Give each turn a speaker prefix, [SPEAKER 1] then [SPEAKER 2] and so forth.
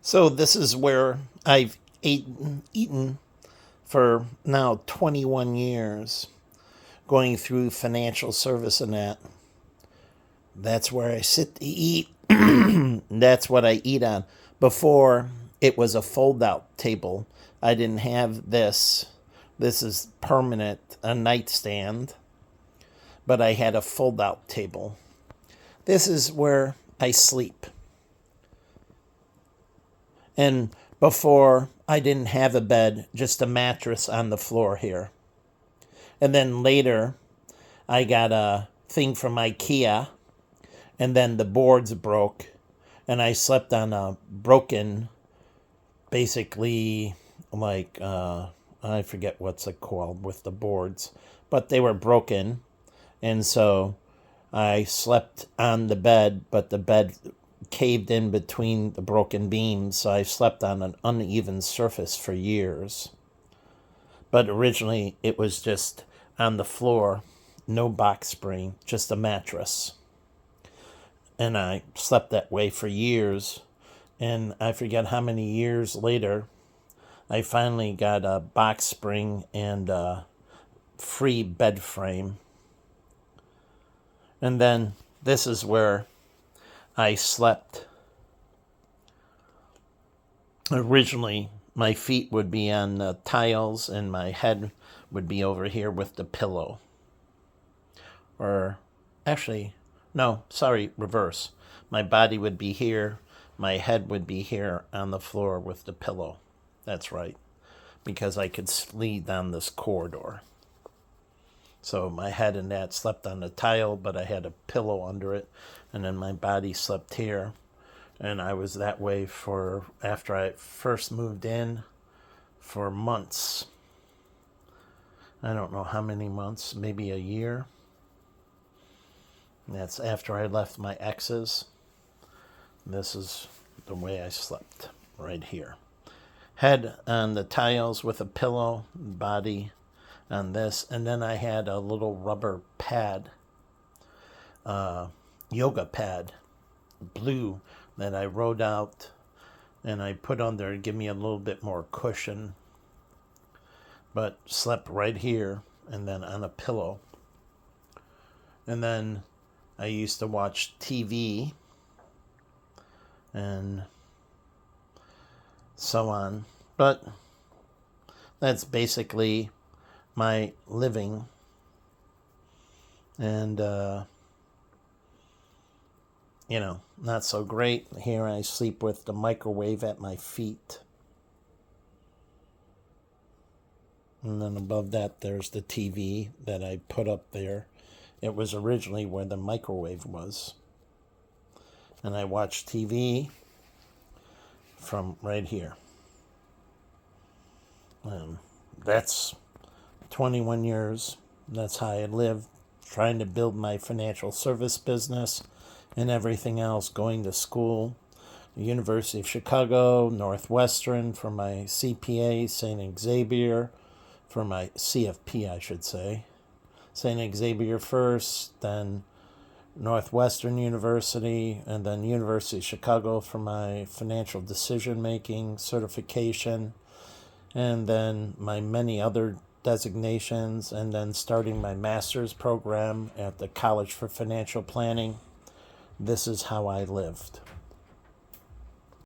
[SPEAKER 1] So this is where I've eaten for now 21 years, going through financial service and that. That's where I sit to eat. That's what I eat on. Before, it was a fold-out table. I didn't have this. This is permanent, a nightstand. But I had a fold-out table. This is where I sleep. And before, I didn't have a bed, just a mattress on the floor here. And then later, I got a thing from IKEA, and then the boards broke, and I slept on a broken, basically, I forget what's it called with the boards, but they were broken, and so I slept on the bed, but the bed caved in between the broken beams, so I slept on an uneven surface for years. But originally, it was just on the floor, no box spring, just a mattress. And I slept that way for years. And I forget how many years later, I finally got a box spring and a free bed frame. And then this is where I slept. Originally, my feet would be on the tiles and my head would be over here with the pillow. Or actually, no, sorry, reverse. My body would be here, my head would be here on the floor with the pillow. That's right, because I could sleep down this corridor. So my head and that slept on the tile, but I had a pillow under it, and then my body slept here. And I was that way for, after I first moved in, for months. I don't know how many months, maybe a year. And that's after I left my exes. This is the way I slept, right here. Head on the tiles with a pillow, body on this, and then I had a little rubber pad, yoga pad, blue, that I wrote out and I put on there to give me a little bit more cushion, but slept right here and then on a pillow. And then I used to watch TV and so on, but that's basically my living. And not so great. Here I sleep with the microwave at my feet. And then above that, there's the TV that I put up there. It was originally where the microwave was. And I watch TV from right here. That's 21 years. That's how I live, trying to build my financial service business and everything else, going to school, the University of Chicago, Northwestern for my CPA, St. Xavier for my CFP, I should say. St. Xavier first, then Northwestern University, and then University of Chicago for my financial decision-making certification, and then my many other designations, and then starting my master's program at the College for Financial Planning. This is how I lived.